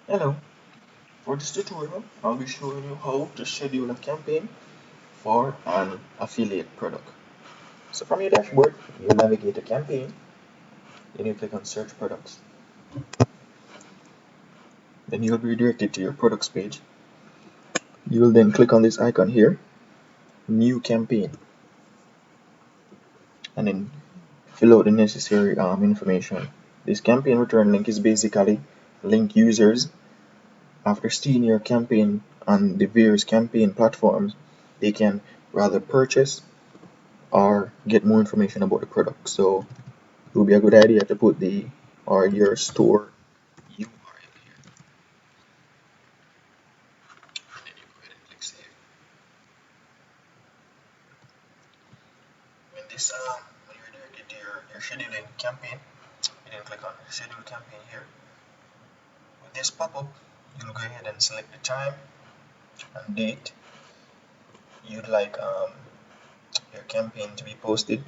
Hello, for this tutorial, I'll be showing you how to schedule a campaign for an affiliate product. So from your dashboard, you navigate a campaign, then you click on search products. Then you'll be redirected to your products page. You will then click on this icon here, new campaign, and then fill out the necessary information. This campaign return link is basically link users after seeing your campaign on the various campaign platforms, they can rather purchase or get more information about the product. So it would be a good idea to put your store URL here. And then you go ahead and click save. When you're directed to your scheduling campaign, you then click on schedule campaign here. With this pop-up, you'll go ahead and select the time and date you'd like your campaign to be posted,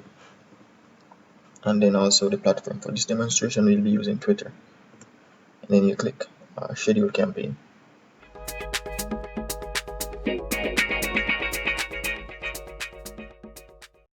and then also the platform. For this demonstration, we'll be using Twitter. And then you click schedule campaign.